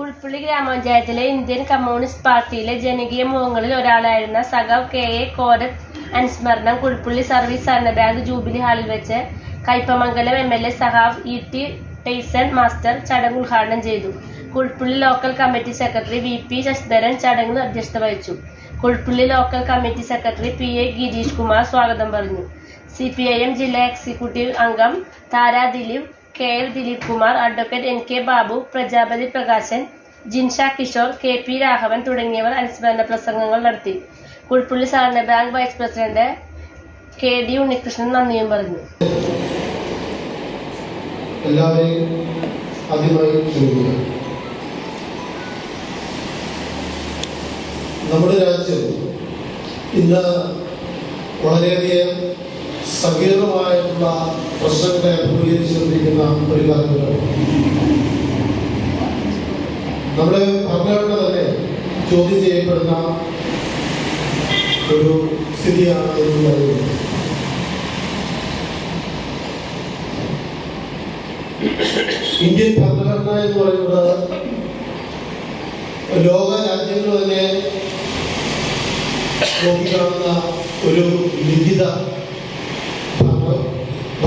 കുൾപ്പുള്ളി ഗ്രാമപഞ്ചായത്തിലെ Indian communist പാർട്ടിയിലെ ജനകീയ മുഖങ്ങളിൽ ഒരാളായിരുന്ന സഖാവ് കെ.എ. കോരത്ത് അനുസ്മരണം കുൾപ്പുള്ളി സർവീസ് സഹകരണ ബാങ്ക് ജൂബിലി ഹാളിൽ വെച്ച് കയ്പമംഗലം എം.എൽ.എ. സഖാവ് ഇ.ടി. ടൈസൺ മാസ്റ്റർ ചടങ്ങ് ഉദ്ഘാടനം ചെയ്തു. Kulappully local committee secretary VP. Sasidharan ചടങ്ങിൽ അധ്യക്ഷത വഹിച്ചു. Kulappully local committee secretary PA. Girish Kumar സ്വാഗതം പറഞ്ഞു. CPIM ജില്ലാ എക്സിക്യൂട്ടീവ് അംഗം Thara Dileep, KL. Dileep Kumar, advocate N.K. Babu, Prajapathi Prakashan, Jinsha Kishore, K.P. Raghavan തുടങ്ങിയവർ അനുസ്മരണ പ്രസംഗങ്ങൾ നടത്തി. കുൾപ്പുള്ളി സഹകരണ bank vice president K.D. Unnikrishnan നന്ദിയും പറഞ്ഞു. എല്ലാവരെയും ആദ്യമായി ക്ഷണിക്കുക. നമ്മുടെ രാജ്യം ഇന്ന് വളരെയധികം സങ്കീർണമായിട്ടുള്ള പ്രശ്നങ്ങളെ അഭിമുഖീകരിച്ചുകൊണ്ടിരിക്കുന്ന ഒരു കാലഘട്ടമാണ്. നമ്മുടെ ഭരണഘടന തന്നെ ചോദ്യം ചെയ്യപ്പെടുന്ന ഒരു സ്ഥിതിയാണ് എന്ന് പറയുന്നത്. ഇന്ത്യൻ ഭരണഘടന എന്ന് പറയുന്നത് ലോക രാജ്യങ്ങൾ തന്നെ നോക്കിക്കാണുന്ന ഒരു ലിഖിത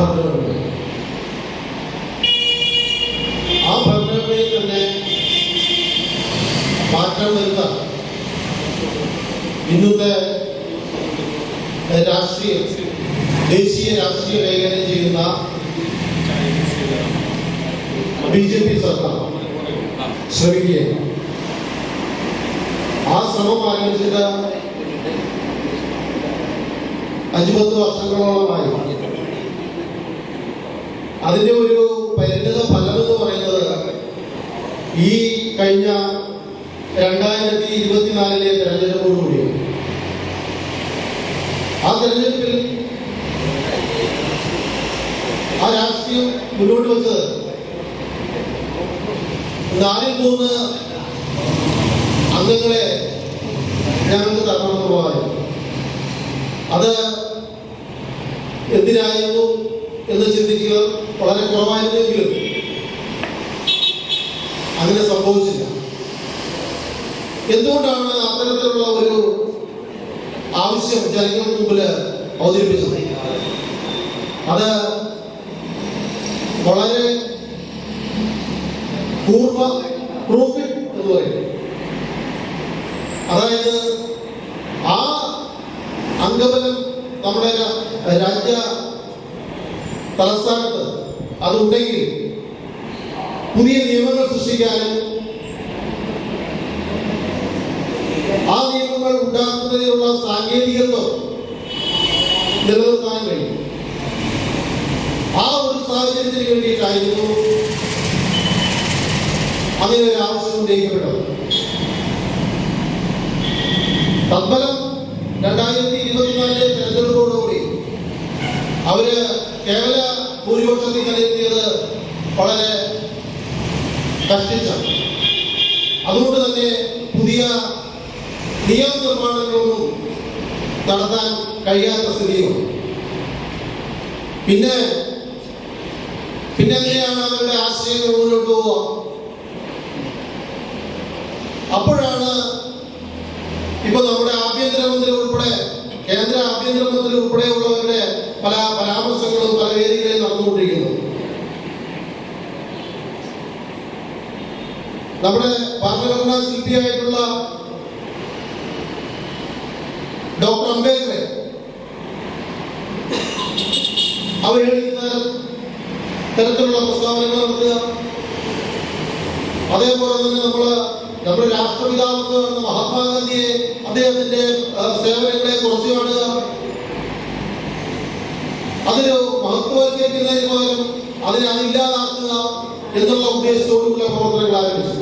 ഭരണഘടന. ആ ഭരണഘടനയിൽ തന്നെ മാറ്റം വരുത്താൻ ഇന്നത്തെ ദേശീയ രാഷ്ട്രീയ കൈകാര്യം ചെയ്യുന്ന BJP സർക്കാർ ശ്രമിക്കുകയാണ്. ആ ശ്രമം ആരംഭിച്ചിട്ട് 5-10 വർഷങ്ങളോളമായി. അതിന്റെ ഒരു പരിണിത ഫലം എന്ന് പറയുന്നത് ഈ കഴിഞ്ഞ 2024 തെരഞ്ഞെടുപ്പോടുകൂടിയാണ്. ആ തെരഞ്ഞെടുപ്പിൽ ആ രാഷ്ട്രീയം മുന്നോട്ട് വെച്ചത് 4-3 അംഗങ്ങളെ ഞങ്ങൾക്ക് തരണമെന്ന് പോകാൻ. അത് എന്തിനായിരുന്നു എന്ന് ചിന്തിക്കുക വളരെ കുറവായിരുന്നെങ്കിലും അങ്ങനെ സംഭവിച്ചില്ല. എന്തുകൊണ്ടാണ് അത്തരത്തിലുള്ള ഒരു ആവശ്യം ജനങ്ങൾക്ക് മുമ്പിൽ അവതരിപ്പിച്ചത്? അത് വളരെ പ്രൂഫിംഗ് എന്ന് പറയും. അതായത് ആ അംഗബലം നമ്മുടെ രാജ്യ തലസ്ഥാനത്ത് അതുണ്ടെങ്കിൽ പുതിയ നിയമങ്ങൾ സൃഷ്ടിക്കാനും ആ നിയമങ്ങൾ ഉണ്ടാക്കുന്നതിനുള്ള സാങ്കേതികത്വം നിലനിർത്താൻ കഴിയും. ആ ഒരു സാഹചര്യത്തിന് വേണ്ടിയിട്ടായിരുന്നു അങ്ങനെ ഒരു ആവശ്യം ഉന്നയിക്കപ്പെട്ടത്. തത്ഫലം 2024 തെരഞ്ഞെടുപ്പോടുകൂടി അവര് കേവല ഭൂരിപക്ഷത്തിൽ കണ്ടെത്തിയത് വളരെ കഷ്ടിച്ചാണ്. അതുകൊണ്ട് തന്നെ പുതിയ നിയമനിർമ്മാണങ്ങളൊന്നും നടത്താൻ കഴിയാത്ത സ്ഥിതിയാണ്. പിന്നെ എങ്ങനെയാണ് അവരുടെ ആശയങ്ങൾ മുന്നോട്ട് പോവുക? അപ്പോഴാണ് ഇപ്പൊ നമ്മുടെ ആഭ്യന്തരമന്ത്രി ഉൾപ്പെടെ കേന്ദ്ര ആഭ്യന്തരമന്ത്രി ഉൾപ്പെടെയുള്ളവരുടെ പല പരാമർശങ്ങളും പല വേദികളിൽ നടന്നുകൊണ്ടിരിക്കുന്നു. നമ്മുടെ ഭരണഘടനാ ശില്പിയായിട്ടുള്ള ഡോക്ടർ അംബേദ്കറെ അവഹേളിക്കുന്ന തരത്തിലുള്ള പ്രസ്താവനകൾ നടത്തുക. അതേപോലെ തന്നെ നമ്മുടെ രാഷ്ട്രപിതാവെന്ന് പറയുന്ന മഹാത്മാഗാന്ധിയെ അദ്ദേഹത്തിന്റെ സേവനങ്ങളെ കുറച്ചു കാണുക. അതിന് മഹത്വവൽക്കരിക്കുന്നതിന് പകരം അതില്ലാതാക്കുക എന്നുള്ള ഉദ്ദേശത്തോടുള്ള പ്രവർത്തനങ്ങൾ ആരംഭിച്ചു.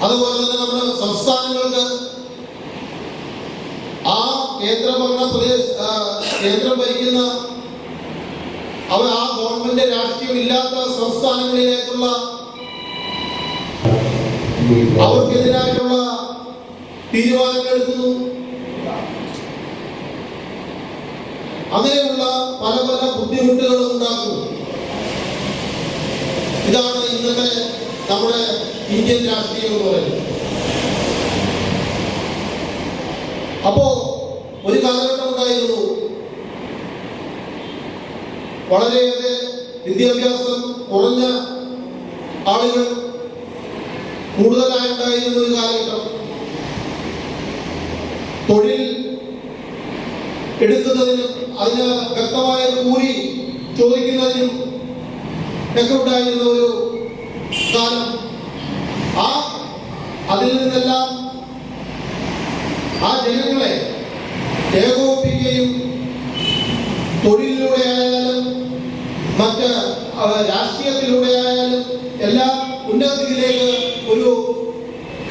അതുപോലെ തന്നെ നമ്മുടെ സംസ്ഥാനങ്ങൾക്ക് ആ കേന്ദ്രം ഭരിക്കുന്ന അവർ ആ ഗവൺമെന്റ് രാഷ്ട്രീയം ഇല്ലാത്ത സംസ്ഥാനങ്ങളിലേക്കുള്ള അവർക്കെതിരായിട്ടുള്ള തീരുമാനങ്ങൾ എടുക്കുന്നു. അങ്ങനെയുള്ള പല ബുദ്ധിമുട്ടുകളും ഉണ്ടാക്കുന്നു. ഇതാണ് ഇന്നത്തെ നമ്മുടെ ഇന്ത്യൻ രാഷ്ട്രീയം എന്ന് പറയുന്നത്. അപ്പോ ഒരു കാലഘട്ടം ഉണ്ടായിരുന്നു, വളരെയേറെ വിദ്യാഭ്യാസം കുറഞ്ഞ ആളുകൾ കൂടുതലായുണ്ടായിരുന്ന ഒരു കാലഘട്ടം. തൊഴിൽ എടുക്കുന്നതിനും അതിന് വ്യക്തമായ കൂലി ചോദിക്കുന്നതിനും ഒക്കെ ഉണ്ടായിരുന്ന ഒരു കാലം. അതിൽ നിന്നെല്ലാം ആ ജനങ്ങളെ ഏകോപിപ്പിക്കുകയും തൊഴിലിലൂടെ ആയാലും മറ്റ് രാഷ്ട്രീയത്തിലൂടെ ആയാലും എല്ലാം ഉന്നതിയിലേക്ക് ഒരു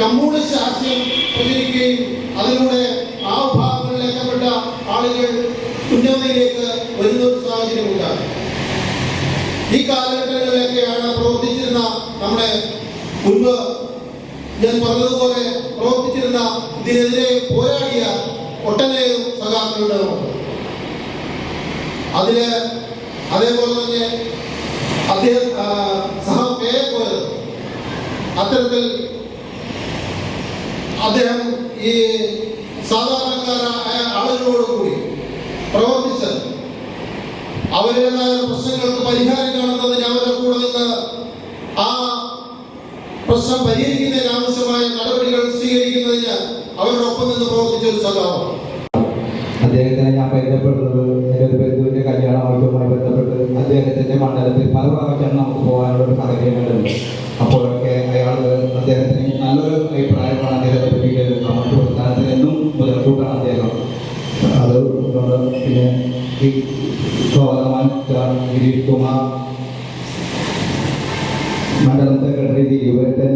കമ്മ്യൂണിസ്റ്റ് ആശയം പ്രചരിക്കുകയും അതിലൂടെ ആ വിഭാഗങ്ങളിലേക്കപ്പെട്ട ആളുകൾ ഉന്നതിയിലേക്ക് വരുന്ന ഒരു സാഹചര്യം ഉണ്ടാകും. ഈ കാലഘട്ടങ്ങളിലൊക്കെയാണ് പ്രവർത്തിച്ചിരുന്ന നമ്മുടെ മുൻപ് ഞാൻ പറഞ്ഞതുപോലെ പ്രവർത്തിച്ചിരുന്ന ഇതിനെതിരെ പോരാടിയ ഒട്ടനേകം സഖാക്കളുടെ അതില് അതേപോലെ തന്നെ അദ്ദേഹം അത്തരത്തിൽ അദ്ദേഹം ഈ സാധാരണക്കാരായ ആളുകളോട് കൂടി പ്രവർത്തിച്ച് അവരുടേതായ പ്രശ്നങ്ങൾക്ക് പരിഹാരം കാണുന്നതിന് അവരുടെ കൂടെ നിന്ന് ആ പ്രശ്നം പരിഹരിക്കുന്നതിന് ആവശ്യമായ നടപടികൾ സ്വീകരിക്കുന്നതിന് അവരുടെ ഒപ്പം നിന്ന് പ്രവർത്തിച്ച ഒരു സഖാവാണ്. അദ്ദേഹത്തിനെ ഞാൻ പരിചയപ്പെടുന്നത് എൻ്റെ ഒരു ബന്ധുവിൻ്റെ കല്യാണ ആവശ്യവുമായി ബന്ധപ്പെട്ട് അദ്ദേഹത്തിൻ്റെ മണ്ഡലത്തിൽ പല പ്രാവശ്യം നമുക്ക് പോകാനുള്ള ഒരു സാഹചര്യങ്ങളുണ്ട്. അപ്പോഴൊക്കെ അയാൾ അദ്ദേഹത്തിന് നല്ലൊരു അഭിപ്രായമാണ് അദ്ദേഹത്തെ പറ്റിയിട്ട് നമുക്ക് പ്രസ്ഥാനത്തിന് എന്നും മുതൽക്കൂട്ടാണ് അദ്ദേഹം. അതുകൊണ്ട് പിന്നെ ഈ സ്വാഗതമാൻ ഗിരീഷ് കുമാർ, മണ്ഡലം സെക്രട്ടറി ദിലീപേട്ടൻ,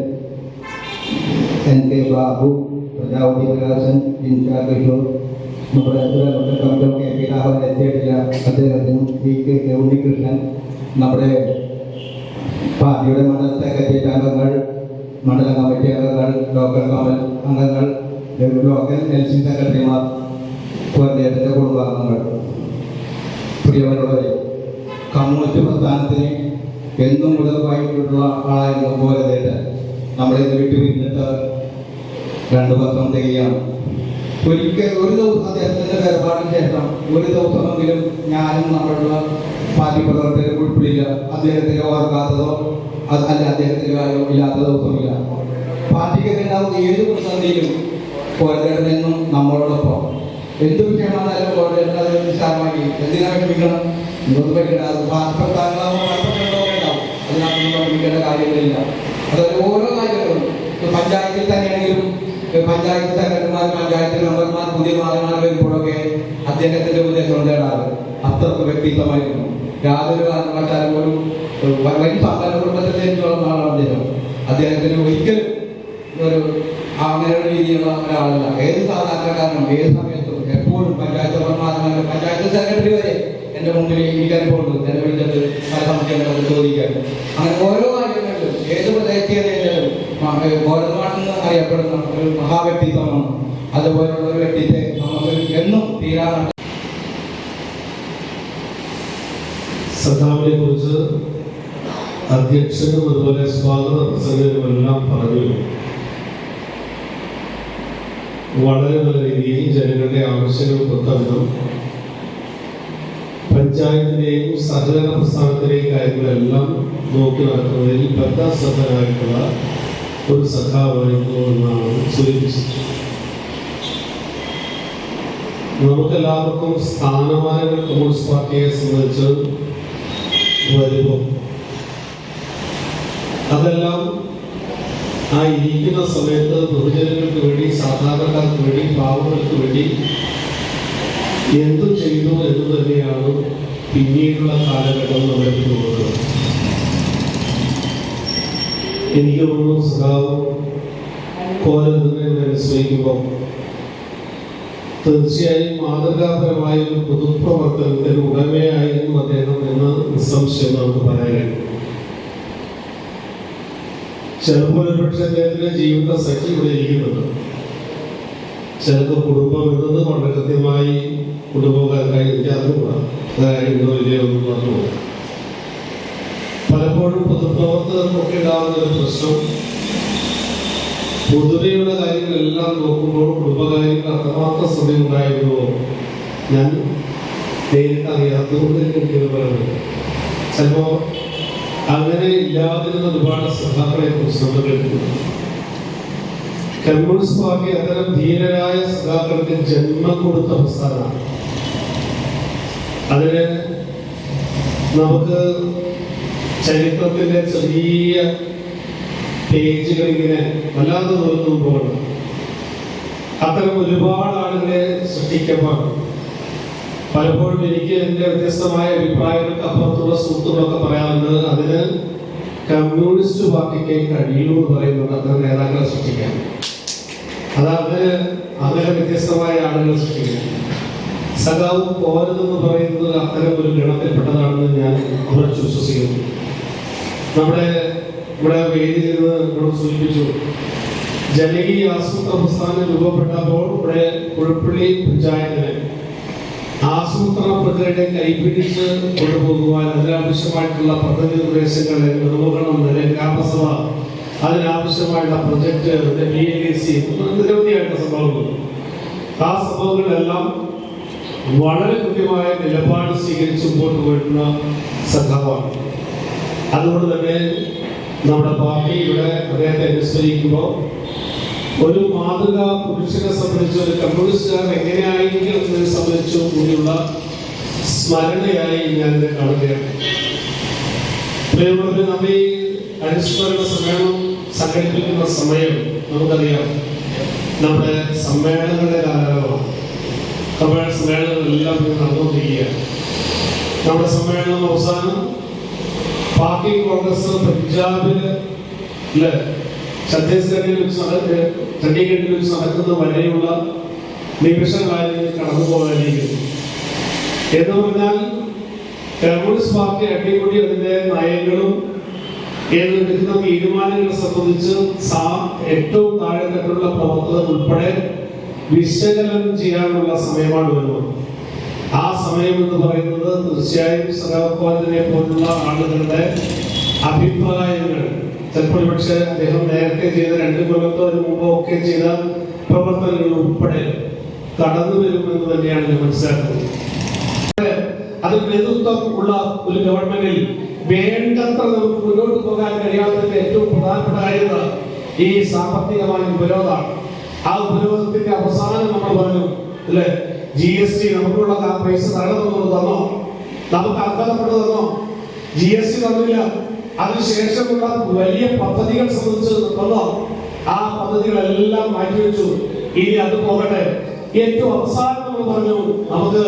NK ബാബു, പ്രജാപതി പ്രകാശൻ, ജിൻഷാ കിഷോർ, നമ്മുടെ കമ്മിറ്റി KP രാഘവൻ എത്തിയിട്ടില്ല, അദ്ദേഹത്തിനും DK ഉണ്ണികൃഷ്ണൻ, നമ്മുടെ പാർട്ടിയുടെ മണ്ഡലം സെക്രട്ടേറിയറ്റ് അംഗങ്ങൾ, മണ്ഡലം കമ്മിറ്റി അംഗങ്ങൾ, ലോക്കൽ അംഗങ്ങൾ, ലോക്കൽ LC സെക്രട്ടറിമാർ, അദ്ദേഹത്തിൻ്റെ കുടുംബാംഗങ്ങൾ, പ്രിയവരുള്ളവരെ, കമ്മ്യൂണിസ്റ്റ് പ്രസ്ഥാനത്തിന് എന്നും മുതൽക്കായിട്ടുള്ള ആളായിരുന്നു പോലെ നമ്മളെ വിട്ടു പിരിഞ്ഞിട്ട് 2 വർഷം തികയാണ്. ഒരിക്കൽ ഒരു ദിവസം അദ്ദേഹത്തിൻ്റെ വേർപാടിന് ശേഷം ഒരു ദിവസമെങ്കിലും ഞാനും നമ്മളുള്ള പാർട്ടി പ്രവർത്തകരെ ഉൾപ്പെടില്ല അദ്ദേഹത്തിന് ഓർക്കാത്തതോ അല്ല അദ്ദേഹത്തിന് ഇല്ലാത്ത ദിവസമില്ല. പാർട്ടിക്ക് ഉണ്ടാകുന്ന ഏത് പ്രതിസന്ധിയിലും കോരേട്ടനെന്നും നമ്മളോടൊപ്പം എന്ത് വിഷയമാണെങ്കിലും കോരേട്ടൻ അത് നിസ്സാരമാക്കി എന്തിനാ വിഷമിക്കണം, ഇതൊന്നും പറ്റില്ല, അത് പ്രസ്ഥാനങ്ങളാകുമ്പോൾ ഉണ്ടാവും, അതിനകത്തൊന്നും പഠിക്കേണ്ട കാര്യങ്ങളില്ല. അതുപോലെ ഓരോ കാര്യങ്ങളും പഞ്ചായത്തിൽ തന്നെയാണെങ്കിലും പഞ്ചായത്ത് സെക്രട്ടറിമാർ, പഞ്ചായത്ത് മെമ്പർമാർ, പുതിയ മാധ്യമങ്ങൾ വരുമ്പോഴൊക്കെ അദ്ദേഹത്തിന്റെ ഉപദേശം തേടാറ് അത്രക്ക് വ്യക്തിത്വമായിരുന്നു. യാതൊരു കാരണവശാലും ഒരു വലിയ സമ്പന്ന കുടുംബത്തിൽ ജനിച്ചുള്ള ആളാണ് അദ്ദേഹത്തിന് ഒരിക്കലും ഒരു അങ്ങനെ ഒരു രീതിയിലുള്ള ഒരാളല്ല. ഏത് സാധാരണക്കാരനും ഏത് സമയത്തും എപ്പോഴും പഞ്ചായത്ത് മെമ്പർമാർ, പഞ്ചായത്ത് സെക്രട്ടറി വരെ എൻ്റെ മുമ്പിൽ ഇരിക്കാൻ പോകുന്നത് എന്നെ വിളിച്ചിട്ട് പല സംശയങ്ങളൊക്കെ ചോദിക്കാൻ. അങ്ങനെ ഓരോ കാര്യങ്ങളിലും ഏത് പ്രദേശത്തിലും ഗോരന്മാണെന്ന് അറിയപ്പെടുന്ന ഒരു മഹാവ്യക്തിത്വമാണ്. അതുപോലുള്ള ഒരു വ്യക്തിത്വത്തെ നമുക്ക് എന്നും തീരാറുണ്ട്. സഖാവിനെ കുറിച്ച് അധ്യക്ഷനും അതുപോലെ സ്വാഗത പ്രസംഗനുമെല്ലാം പറഞ്ഞു. വളരെ നല്ല രീതിയിൽ ജനങ്ങളുടെ ആവശ്യങ്ങൾ പുറത്തവിധം പഞ്ചായത്തിലെയും സഹകരണ പ്രസ്ഥാനത്തിലെയും കാര്യങ്ങളെല്ലാം നോക്കി നടത്തുന്നതിൽ ബദ്ധശ്രദ്ധനായിട്ടുള്ള ഒരു സഖാവായിരുന്നു എന്നാണ് സൂചിപ്പിച്ചത്. നമുക്കെല്ലാവർക്കും സ്ഥാനമാനങ്ങൾ കമ്മ്യൂണിസ്റ്റ് പാർട്ടിയെ സംബന്ധിച്ച് വരുമ്പോൾ അതെല്ലാം ആ ഇരിക്കുന്ന സമയത്ത് ബഹുജനങ്ങൾക്ക് വേണ്ടി, സാധാരണക്കാർക്ക് വേണ്ടി, പാവങ്ങൾക്ക് വേണ്ടി എന്തു ചെയ്തു എന്ന് തന്നെയാണ് പിന്നീടുള്ള കാലഘട്ടം നമ്മളെ തോന്നുന്നത്. എനിക്ക് തോന്നുന്നു സഖാവ് കോരത്തിനെ അനുസ്മരിക്കുമ്പോൾ തീർച്ചയായും മാതൃകാപരമായ ഒരു പൊതുപ്രവർത്തനത്തിന് ഉടമയായിരുന്നു അദ്ദേഹം എന്ന് നിസ്സംശയം നമുക്ക് പറയാൻ കഴിയും. ചിലപ്പോൾ ഒരുപക്ഷെ അദ്ദേഹത്തിന്റെ ജീവിത സഖി ഇവിടെ ഇരിക്കുന്നുണ്ട്. ചിലപ്പോൾ കുടുംബം എന്നത് വളരെ കൃത്യമായി കുടുംബക്കാർക്കായി എനിക്ക് അറിഞ്ഞുകൂടാ, അതായത് വലിയ ഒന്നും പറഞ്ഞുകൂടാ. പല പലപ്പോഴും പൊതുപ്രവർത്തകർക്കൊക്കെ ഉണ്ടാകുന്ന ഒരു പ്രശ്നം, പൊതുവെയുള്ള കാര്യങ്ങളെല്ലാം നോക്കുമ്പോൾ കുടുംബകാര്യങ്ങൾ അത്രമാത്രം സമയം ഉണ്ടായിരുന്നുവോ ഞാൻ നേരിട്ട് അറിയാത്തതുകൊണ്ട് എനിക്കത് പറയുന്നത്. ചിലപ്പോൾ അങ്ങനെ ഇല്ലാതിരുന്ന ഒരുപാട് സഖാക്കളെ കുറിച്ച് നമ്മൾ കേൾക്കുന്നു. കമ്മ്യൂണിസ്റ്റ് പാർട്ടി അത്തരം ധീരരായ സഖാക്കൾക്ക് ജന്മം കൊടുത്ത പ്രസ്ഥാനമാണ്. അതിന് നമുക്ക് ചരിത്രത്തിന്റെ ചെറിയ പേജുകൾ ഇങ്ങനെ വല്ലാതെ തോന്നുമ്പോൾ അത്തരം ഒരുപാട് ആളുകളെ സൃഷ്ടിക്കപ്പെടും. പലപ്പോഴും എനിക്ക് എൻ്റെ വ്യത്യസ്തമായ അഭിപ്രായങ്ങൾക്ക് അപ്പുറത്തുള്ള സുഹൃത്തുക്കളൊക്കെ പറയാറുണ്ട്, അതിന് കമ്മ്യൂണിസ്റ്റ് പാർട്ടിക്ക് കഴിയൂ എന്ന് പറയുന്നുണ്ട് അത്തരം നേതാക്കളെ സൃഷ്ടിക്കാൻ. അതങ്ങനെ അങ്ങനെ വ്യത്യസ്തമായ ആളുകളെ സൃഷ്ടിക്കാൻ. സഖാവ് കോരതെന്ന് പറയുന്നത് അത്തരം ഒരു ഗണത്തിൽപ്പെട്ടതാണെന്ന് ഞാൻ ഉറച്ചു വിശ്വസിക്കുന്നു. ഇവിടെ വേദിയിൽ നിന്ന് ഇവിടെ സൂചിപ്പിച്ചു, ജനകീയ ആസൂത്രണ പ്രസ്ഥാനം രൂപപ്പെട്ടപ്പോൾ ഇവിടെ കുഴപ്പള്ളി പഞ്ചായത്തിന് ആസൂത്രണ പ്രക്രിയയുടെ കൈപിടിച്ച് കൊണ്ടുപോകുവാൻ അതിനാവശ്യമായിട്ടുള്ള പദ്ധതി നിർദ്ദേശങ്ങളെ നിർവഹണം, ഗ്രാമസഭ, അതിനാവശ്യമായിട്ടുള്ള പ്രൊജക്ട്, BLAC, നിരവധിയായിട്ടുള്ള സംഭവങ്ങൾ. ആ സംഭവങ്ങളെല്ലാം വളരെ കൃത്യമായ നിലപാട് സ്വീകരിച്ച് മുമ്പോട്ട് പോയിട്ടുള്ള സഖാവാണ്. അതുകൊണ്ട് തന്നെ നമ്മുടെ പാർട്ടി ഇവിടെ അദ്ദേഹത്തെ അനുസ്മരിക്കുമ്പോൾ ഒരു മാതൃകാ പുരുഷനെ സംബന്ധിച്ച്, ഒരു കമ്മ്യൂണിസ്റ്റുകാരൻ എങ്ങനെയായിരിക്കും എന്നതിനെ സംബന്ധിച്ചു കൂടിയുള്ള സ്മരണയായി ഞാനിത് കാണുകയാണ്. പ്രിയമുള്ളവരെ, നമ്മൾ ഈ അനുസ്മരണ സമ്മേളനം സംഘടിപ്പിക്കുന്ന സമയം നമുക്കറിയാം, നമ്മുടെ സമ്മേളനങ്ങളുടെ കാലഘട്ടമാണ്. സമ്മേളനങ്ങളെല്ലാം നടന്നുകൊണ്ടിരിക്കുകയാണ്. നമ്മുടെ സമ്മേളനം അവസാനം പാർട്ടി കോൺഗ്രസ് പഞ്ചാബില് ഛത്തീസ്ഗഡിൽ വെച്ച് ചണ്ഡീഗഡിൽ വെച്ച് നടക്കുന്ന വരെയുള്ള നിമിഷങ്ങളായി കടന്നു പോകാനിരിക്കുന്നു. എന്ന് പറഞ്ഞാൽ കമ്മ്യൂണിസ്റ്റ് പാർട്ടി അടിപൊളി അതിന്റെ നയങ്ങളും എടുക്കുന്ന തീരുമാനങ്ങളെ സംബന്ധിച്ച് ഏറ്റവും താഴെത്തട്ടിലുള്ള പ്രവർത്തകർ ഉൾപ്പെടെ വിശകലനം ചെയ്യാനുള്ള സമയമാണ് വരുന്നത്. ആ സമയം എന്ന് പറയുന്നത് തീർച്ചയായും സഖാവിനെ പോലുള്ള ആളുകളുടെ അഭിപ്രായങ്ങൾ, ചിലപ്പോൾ പക്ഷേ അദ്ദേഹം നേരത്തെ ചെയ്ത 2 കൊല്ലത്തോ മുമ്പോ ഒക്കെ ചെയ്ത പ്രവർത്തനങ്ങൾ ഉൾപ്പെടെ കടന്നു വരുമെന്ന് തന്നെയാണ് ഞാൻ മനസ്സിലാക്കുന്നത്. അതിൽ നേതൃത്വം ഉള്ള ഒരു ഗവൺമെന്റിൽ വേണ്ടത്ര നമുക്ക് മുന്നോട്ട് പോകാൻ കഴിയാത്തതിന്റെ ഏറ്റവും പ്രധാനപ്പെട്ട കാര്യത ഈ സാമ്പത്തികമായ ഉപരോധമാണ്. ആ ഉപരോധത്തിന്റെ അവസാനം നമ്മൾ പറഞ്ഞു അല്ലെ, GST നമുക്കുള്ള പൈസ തന്നോ, നമുക്ക് അർഹതപ്പെട്ടു തന്നോ? GST തന്നില്ല. അതിനുശേഷമുള്ള വലിയ പദ്ധതികൾ സംബന്ധിച്ച് തന്നോ? ആ പദ്ധതികളെല്ലാം മാറ്റിവെച്ചു. ഇനി അത് പോകട്ടെ. ഏറ്റവും അവസാനം നമ്മൾ പറഞ്ഞു, നമുക്ക്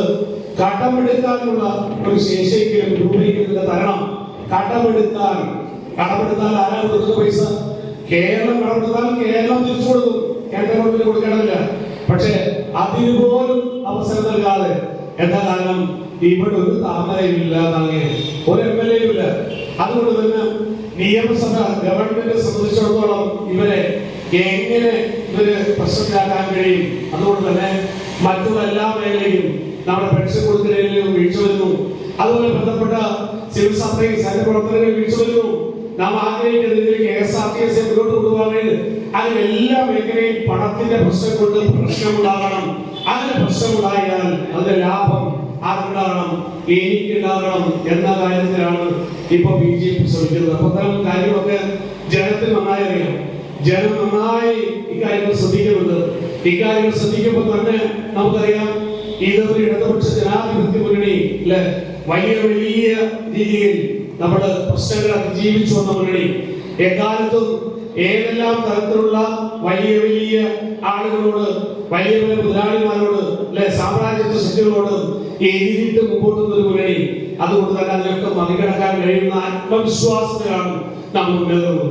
കടമെടുക്കാനുള്ള ഒരു ശേഷിയെങ്കിലും രൂപീകരിക്കുന്നത് തരണം. കടമെടുത്താൽ ആരാ കൊടുക്കുന്ന പൈസ? കേരളം കടമെടുത്താൽ കേരളം തിരിച്ചു കൊടുക്കും, കേന്ദ്ര ഗവൺമെന്റ് കൊടുക്കണമില്ല. പക്ഷെ അതിനുപോലും അവസരം നൽകാതെ എന്താ കാരണം? ഇവിടെ ഒരു താമരയില്ല, ഒരു MLA ഇല്ല. അതുകൊണ്ട് തന്നെ നിയമസഭ ഗവൺമെന്റിനെ സംബന്ധിച്ചിടത്തോളം ഇവരെ എങ്ങനെ പ്രശ്നത്തിലാക്കാൻ കഴിയും? അതുകൊണ്ട് തന്നെ മറ്റുള്ള എല്ലാ മേഖലയിലും നമ്മുടെ പെൻഷൻ കൊടുക്കുന്നതിലും വീഴ്ച വരുന്നു. അതുപോലെ ബന്ധപ്പെട്ട സിവിൽ സപ്ലൈസ് അതിന്റെ പ്രവർത്തനങ്ങളിൽ വീഴ്ച വരുന്നു. നാം ആഗ്രഹിക്കുന്ന KSRTC മുന്നോട്ട് കൊണ്ടുപോകാൻ അങ്ങനെ എല്ലാ മേഖലയും പണത്തിന്റെ പ്രശ്നം കൊണ്ട് പ്രശ്നമുണ്ടാകണം. അങ്ങനെ പ്രശ്നമുണ്ടായാൽ അതിന്റെ ലാഭം ആർക്കുണ്ടാകണം? എനിക്കുണ്ടാകണം എന്ന കാര്യത്തിലാണ് ഇപ്പൊ BJP ശ്രമിക്കുന്നത്. അപ്പൊ അത്തരം കാര്യങ്ങളൊക്കെ ജനത്തിന് നന്നായി അറിയാം. ജനം നന്നായി ഇക്കാര്യങ്ങൾ ശ്രദ്ധിക്കുന്നുണ്ട്. ഇക്കാര്യങ്ങൾ ശ്രദ്ധിക്കുമ്പോൾ തന്നെ നമുക്കറിയാം, ഇതൊരു ഇടതുപക്ഷ ജനാധിപത്യ മുന്നണി വലിയ രീതിയിൽ നമ്മുടെ പ്രശ്നങ്ങൾ അതിജീവിച്ചു വന്ന മുന്നണി. എക്കാലത്തും ഏതെല്ലാം തരത്തിലുള്ള വലിയ ആളുകളോട്, വലിയ മുതലാളിമാരോട്, സാമ്രാജ്യത്വ ശക്തികളോട് എഴുതിയിട്ട് മുമ്പോട്ട് ഒരു മുന്നണി. അതുകൊണ്ട് തന്നെ അതിനൊക്കെ മറികടക്കാൻ കഴിയുന്ന ആത്മവിശ്വാസത്തിലാണ് നമ്മൾ മുന്നേറുന്നത്.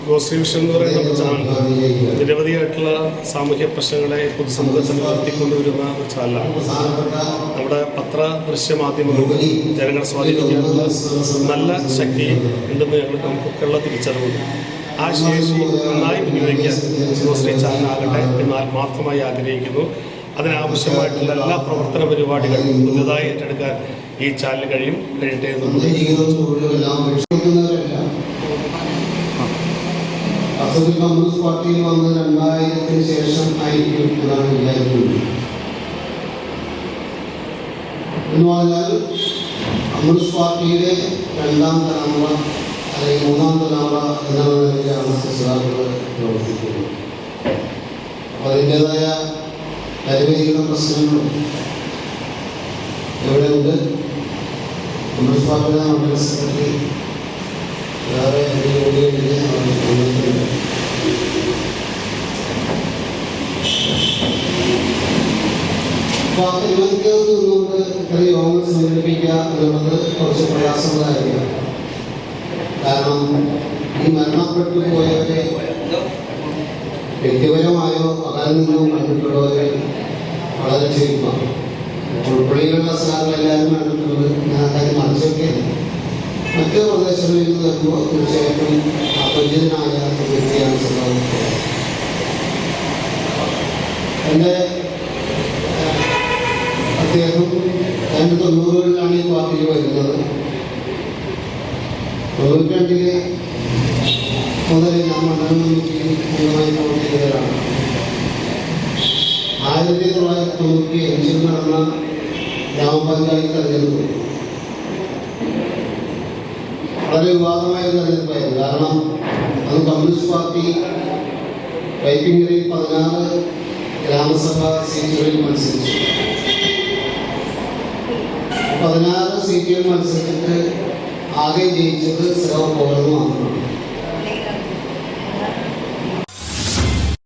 ഗോശ്രീവിഷൻ എന്ന് പറയുന്ന ചാനൽ നിരവധിയായിട്ടുള്ള സാമൂഹ്യ പ്രശ്നങ്ങളെ പൊതുസമൂഹത്തിൽ ഉയർത്തിക്കൊണ്ടുവരുന്ന ഒരു ചാനലാണ്. നമ്മുടെ പത്ര-ദൃശ്യമാധ്യമങ്ങളിൽ ജനങ്ങളെ സ്വാധീനിക്കാനുള്ള നല്ല ശക്തി ഉണ്ടെന്ന് നമുക്കൊക്കെയുള്ള തിരിച്ചറിവുണ്ട്. ആ ശേഷി നന്നായി വിനിയോഗിക്കാൻ ഗോശ്രീ ചാനലാകട്ടെ എന്ന് ആത്മാർത്ഥമായി ആഗ്രഹിക്കുന്നു. അതിനാവശ്യമായിട്ടുള്ള എല്ലാ പ്രവർത്തന പരിപാടികളും പുതുതായി ഏറ്റെടുക്കാൻ ഈ ചാനൽ കഴിയട്ടെ എന്ന് അസത്തിൽ കമ്മ്യൂണിസ്റ്റ് പാർട്ടിയിൽ വന്ന് 2000-ന് ശേഷം ആയിരിക്കും എന്നാണ് വിചാരിക്കുന്നത്. എന്ന് പറഞ്ഞാൽ കമ്മ്യൂണിസ്റ്റ് പാർട്ടിയിലെ 2ാം തലമുറ അല്ലെങ്കിൽ 3ാം തലമുറ എന്നുള്ള നിലയിലാണ് സഖാക്കൾ പ്രവർത്തിക്കുന്നത്. അപ്പോൾ അതിൻ്റെതായ പരിമിതികളും പ്രശ്നങ്ങളും എവിടെയുണ്ട്? കമ്മ്യൂണിസ്റ്റ് പാർട്ടിയുടെ മണ്ഡല സെക്രട്ടറി വേറെ അപ്പോൾ ആ തിരുവനന്തപുരത്ത് നിന്നുകൊണ്ട് ഇത്ര യോഗങ്ങൾ സംഘടിപ്പിക്കുക എന്നുള്ളത് കുറച്ച് പ്രയാസമുള്ള കാര്യമാണ്. കാരണം ഈ മരണപ്പെട്ടു പോയവരെ വ്യക്തിപരമായോ അകലിൽ നിന്നോ കണ്ടിട്ടുള്ളവരെ വളരെ ചുരുക്കമാണ്. ഉൾപ്പെടെയുള്ള സ്ഥലങ്ങളെല്ലാവരും കണ്ടിട്ടുള്ളത് ഞാൻ കാര്യം മറിച്ചൊക്കെയാണ്. മറ്റ് പ്രദേശങ്ങളിൽ നിന്ന് വരുമ്പോൾ തീർച്ചയായിട്ടും അപരിചിതനായ ഒരു വ്യക്തിയാണ് സംഭവിക്കുന്നത്. എൻ്റെ അദ്ദേഹം 90-കളിലാണ് ഈ പാർട്ടിയിൽ വരുന്നത്. 92 മുതൽ ഞാൻ മണ്ഡലം കമ്മിറ്റിയിൽ അംഗമായി പ്രവർത്തിക്കുന്നവരാണ്. 1995 നടന്ന ഗ്രാമപഞ്ചായത്ത് തെരഞ്ഞെടുപ്പ് വളരെ വിവാദമായ ഒരു തെരഞ്ഞെടുപ്പായിരുന്നു. കാരണം അത് കമ്മ്യൂണിസ്റ്റ് പാർട്ടി വൈപ്പിങ്ങരയിൽ 16 ഗ്രാമസഭാ സീറ്റുകളിൽ മത്സരിച്ചു. 16 സീറ്റുകൾ മത്സരിച്ചിട്ട് ആകെ ജയിച്ചത് സഖാവ് കോരന്ന് മാത്രമാണ്.